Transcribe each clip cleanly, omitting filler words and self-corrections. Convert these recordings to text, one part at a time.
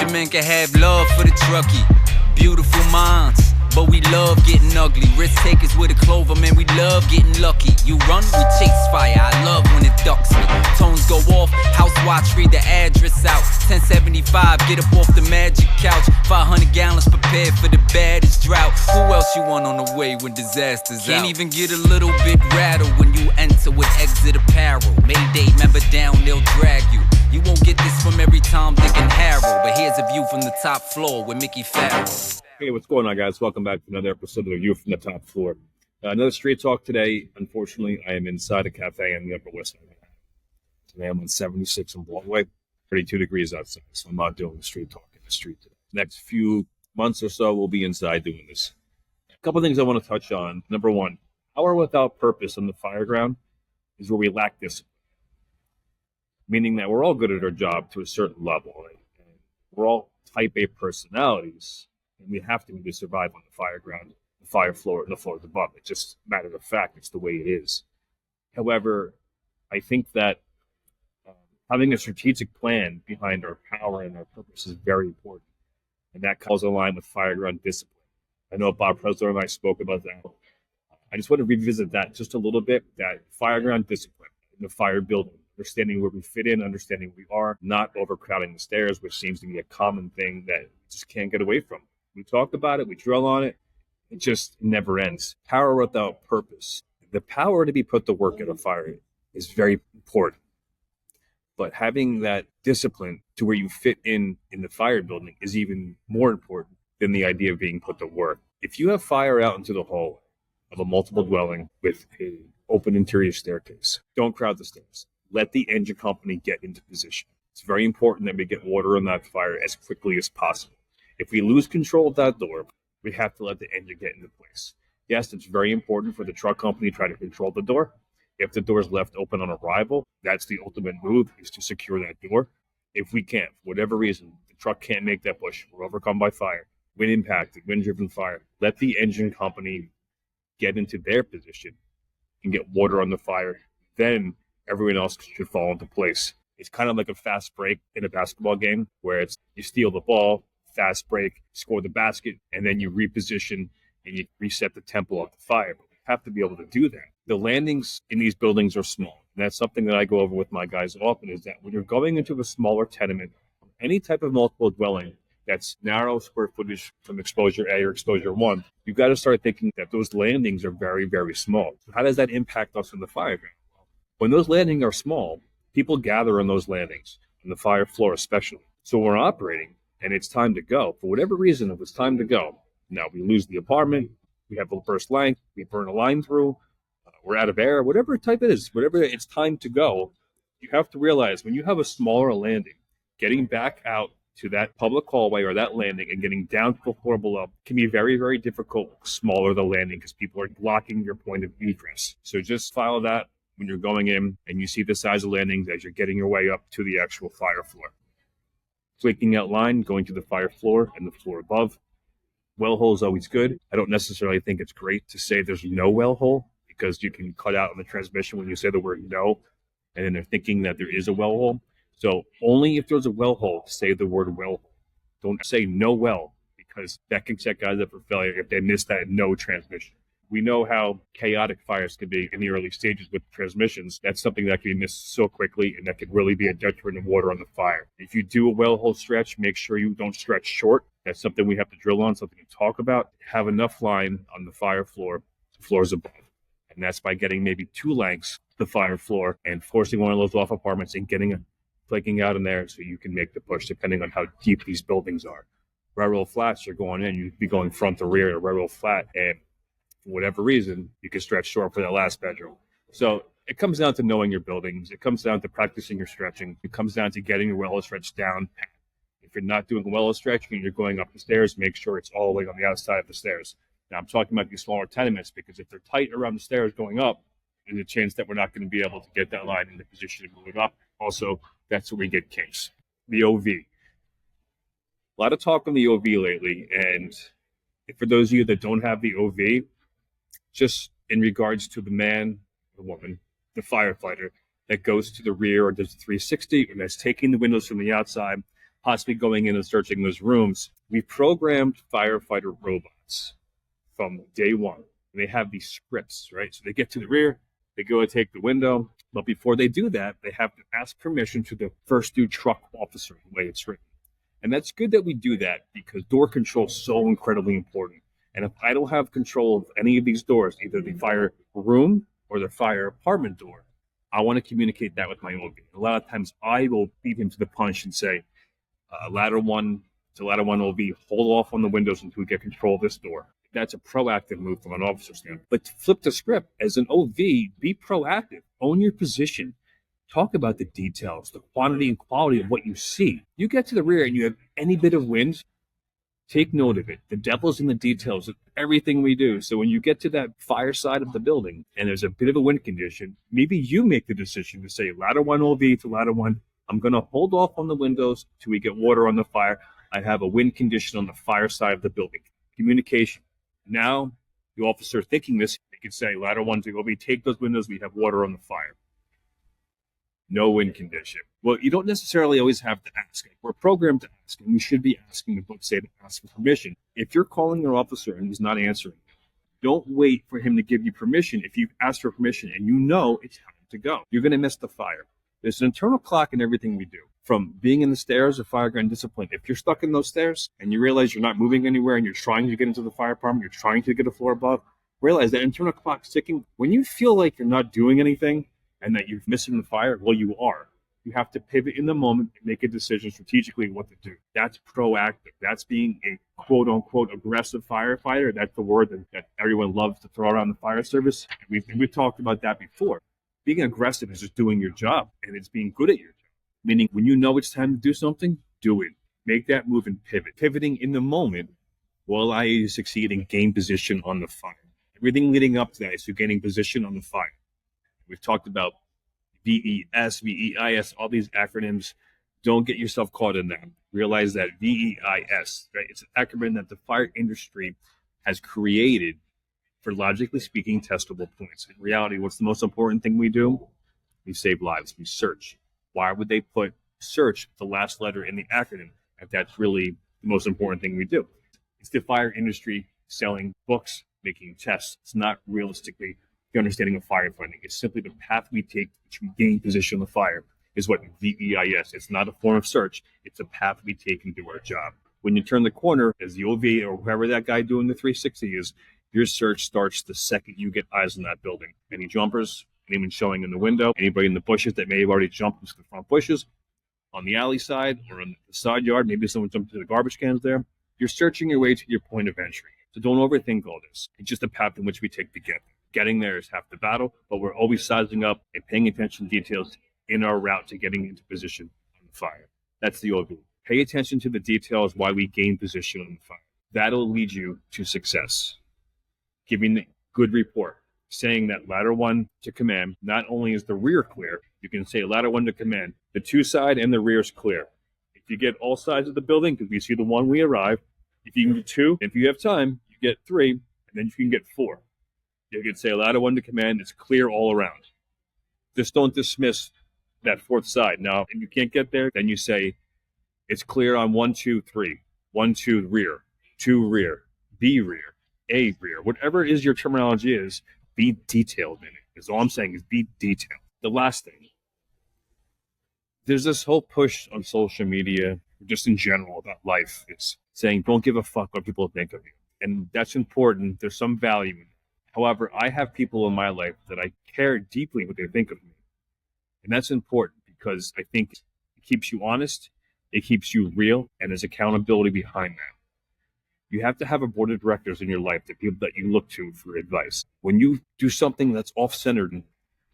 your men can have love for the truckie. Beautiful minds, but we love getting ugly. Risk takers with a clover, man, we love getting lucky. You run, we chase fire, I love when it ducks me. Tones go off, house watch, read the address out. 1075, get up off the magic couch. 500 gallons prepared for the baddest drought. Who else you want on the way when disaster's out? Can't even get a little bit rattled when you enter with exit apparel. Mayday, member down, they'll drag you. You won't get this from every Tom, Dick, and Harold, but here's a view from the top floor with Mickey Farrell. Hey, what's going on, guys? Welcome back to another episode of The View from the Top Floor. Another street talk today. Unfortunately, I am inside a cafe on the Upper West Side. Today I'm on 76 on Broadway, 32 degrees outside, so I'm not doing the street talk in the street today. Next few months or so, we'll be inside doing this. A couple of things I want to touch on. Number one, power without purpose on the Fireground is where we lack discipline. Meaning that we're all good at our job to a certain level. Right? And we're all type A personalities, and we have to survive on the Fireground, the fire floor, and the floors above. It's just a matter of fact. It's the way it is. However, I think that having a strategic plan behind our power and our purpose is very important, and that calls in line with Fireground discipline. I know Bob Presler and I spoke about that. I just want to revisit that just a little bit, that Fireground discipline in the fire building. Understanding where we fit in, understanding who we are, not overcrowding the stairs, which seems to be a common thing that we just can't get away from. We talk about it, we drill on it, it just never ends. Power without purpose. The power to be put to work at a fire is very important. But having that discipline to where you fit in the fire building is even more important than the idea of being put to work. If you have fire out into the hallway of a multiple dwelling with an open interior staircase, don't crowd the stairs. Let the engine company get into position. It's very important that we get water on that fire as quickly as possible. If we lose control of that door, we have to let the engine get into place. Yes, it's very important for the truck company to try to control the door. If the door is left open on arrival, that's the ultimate move, is to secure that door. If we can't, for whatever reason, the truck can't make that push, we're overcome by fire, wind impacted, wind-driven fire, let the engine company get into their position and get water on the fire. Then everyone else should fall into place. It's kind of like a fast break in a basketball game where it's you steal the ball, fast break, score the basket, and then you reposition and you reset the tempo of the fire. But we have to be able to do that. The landings in these buildings are small. And that's something that I go over with my guys often, is that when you're going into a smaller tenement, any type of multiple dwelling that's narrow square footage from exposure A or exposure 1, you've got to start thinking that those landings are very, very small. So how does that impact us in the Fireground? When those landings are small, people gather on those landings, on the fire floor especially. So we're operating, and it's time to go. For whatever reason, if it's time to go, now we lose the apartment, we have a burst length, we burn a line through, we're out of air, whatever type it is, whatever it's time to go, you have to realize when you have a smaller landing, getting back out to that public hallway or that landing and getting down to the floor below can be very, very difficult, smaller the landing, because people are blocking your point of egress. So just follow that when you're going in and you see the size of landings as you're getting your way up to the actual fire floor. Flaking out line, going to the fire floor and the floor above. Well hole is always good. I don't necessarily think it's great to say there's no well hole, because you can cut out on the transmission when you say the word no, and then they're thinking that there is a well hole. So only if there's a well hole, say the word well hole. Don't say no well, because that can set guys up for failure if they miss that no transmission. We know how chaotic fires can be in the early stages with transmissions. That's something that can be missed so quickly, and that could really be a detriment of water on the fire. If you do a well hole stretch, make sure you don't stretch short. That's something we have to drill on, something to talk about. Have enough line on the fire floor, the floors above. And that's by getting maybe 2 lengths the fire floor and forcing one of those off apartments and flaking out in there so you can make the push, depending on how deep these buildings are. Railroad flats, you're going in, you'd be going front to rear, a railroad flat, and for whatever reason, you can stretch short for that last bedroom. So it comes down to knowing your buildings. It comes down to practicing your stretching. It comes down to getting your well stretch down. If you're not doing well stretching and you're going up the stairs, make sure it's all the way on the outside of the stairs. Now, I'm talking about these smaller tenements, because if they're tight around the stairs going up, there's a chance that we're not going to be able to get that line in the position to move it up. Also, that's where we get kinks. The OV. A lot of talk on the OV lately, and for those of you that don't have the OV, just in regards to the man, the woman, the firefighter that goes to the rear or does the 360 and that's taking the windows from the outside, possibly going in and searching those rooms. We programmed firefighter robots from day one. And they have these scripts, right? So they get to the rear, they go and take the window. But before they do that, they have to ask permission to the first due truck officer, the way it's written. And that's good that we do that because door control is so incredibly important. And if I don't have control of any of these doors, either the fire room or the fire apartment door, I want to communicate that with my OV. A lot of times I will beat him to the punch and say, ladder one to ladder one OV, hold off on the windows until we get control of this door. That's a proactive move from an officer standpoint. But to flip the script, as an OV, be proactive. Own your position. Talk about the details, the quantity and quality of what you see. You get to the rear and you have any bit of wind, take note of it. The devil's in the details of everything we do. So when you get to that fire side of the building and there's a bit of a wind condition, maybe you make the decision to say, ladder one OV to ladder one, I'm going to hold off on the windows till we get water on the fire. I have a wind condition on the fire side of the building. Communication. Now, the officer thinking this, they could say, ladder one to OV, take those windows, we have water on the fire. No wind condition. Well, you don't necessarily always have to ask. We're programmed to ask, and we should be asking. The books say to ask for permission. If you're calling your officer and he's not answering, don't wait for him to give you permission. If you've asked for permission and you know it's time to go, you're going to miss the fire. There's an internal clock in everything we do. From being in the stairs or Fireground discipline, if you're stuck in those stairs and you realize you're not moving anywhere and you're trying to get into the fire department, you're trying to get a floor above, realize that internal clock's ticking. When you feel like you're not doing anything and that you're missing the fire, well, you are. You have to pivot in the moment and make a decision strategically what to do. That's proactive. That's being a quote-unquote aggressive firefighter. That's the word that everyone loves to throw around the fire service. We've talked about that before. Being aggressive is just doing your job, and it's being good at your job. Meaning when you know it's time to do something, do it. Make that move and pivot. Pivoting in the moment will allow you to succeed and gain position on the fire. Everything leading up to that is to gaining position on the fire. We've talked about VES, VEIS, all these acronyms. Don't get yourself caught in that. Realize that VEIS, right? It's an acronym that the fire industry has created for, logically speaking, testable points. In reality, what's the most important thing we do? We save lives. We search. Why would they put search, the last letter in the acronym, if that's really the most important thing we do? It's the fire industry selling books, making tests. It's not realistically the understanding of firefighting. It's simply the path we take to gain position on the fire is what VEIS. It's not a form of search. It's a path we take and do our job. When you turn the corner as the OV or whoever that guy doing the 360 is, your search starts the second you get eyes on that building. Any jumpers, anyone showing in the window, anybody in the bushes that may have already jumped into the front bushes, on the alley side or in the side yard, maybe someone jumped into the garbage cans there. You're searching your way to your point of entry. So don't overthink all this. It's just a path in which we take to get there. Getting there is half the battle, but we're always sizing up and paying attention to details in our route to getting into position on the fire. That's the OV. Pay attention to the details while we gain position on the fire. That'll lead you to success. Giving a good report, saying that ladder one to command, not only is the rear clear, you can say ladder one to command, the two side and the rear is clear. If you get all sides of the building, because we see the one we arrive, if you can get two, if you have time, you get three, and then you can get four. You can say ladder one to command, it's clear all around. Just don't dismiss that fourth side. Now, if you can't get there, then you say it's clear on 1, 2, 3. 1, 2 rear, 2 rear, B rear, A rear. Whatever is your terminology is, be detailed in it. Is all I'm saying is be detailed. The last thing, there's this whole push on social media, just in general about life. It's saying don't give a fuck what people think of you. And that's important. There's some value in it. However, I have people in my life that I care deeply what they think of me. And that's important because I think it keeps you honest, it keeps you real, and there's accountability behind that. You have to have a board of directors in your life, the people that you look to for advice. When you do something that's off-centered,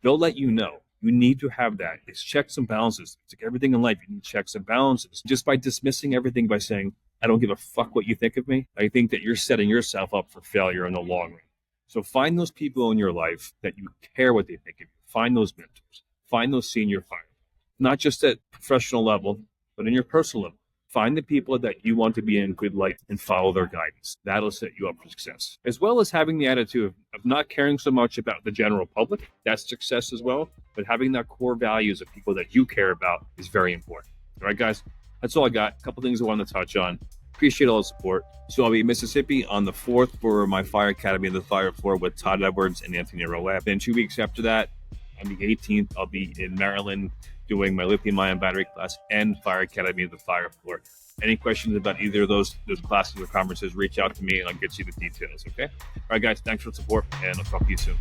they'll let you know. You need to have that. It's checks and balances. It's like everything in life, you need checks and balances. Just by dismissing everything by saying, I don't give a fuck what you think of me, I think that you're setting yourself up for failure in the long run. So find those people in your life that you care what they think of you. Find those mentors. Find those senior firefighters. Not just at professional level, but in your personal level. Find the people that you want to be in good light and follow their guidance. That'll set you up for success. As well as having the attitude of not caring so much about the general public. That's success as well. But having that core values of people that you care about is very important. All right, guys? That's all I got. A couple things I wanted to touch on. Appreciate all the support. So I'll be in Mississippi on the 4th for my Fire Academy of the Fire Floor with Todd Edwards and Anthony Roab. Then 2 weeks after that, on the 18th, I'll be in Maryland doing my lithium-ion battery class and Fire Academy of the Fire Floor. Any questions about either of those classes or conferences, reach out to me and I'll get you the details, okay? All right, guys, thanks for the support, and I'll talk to you soon.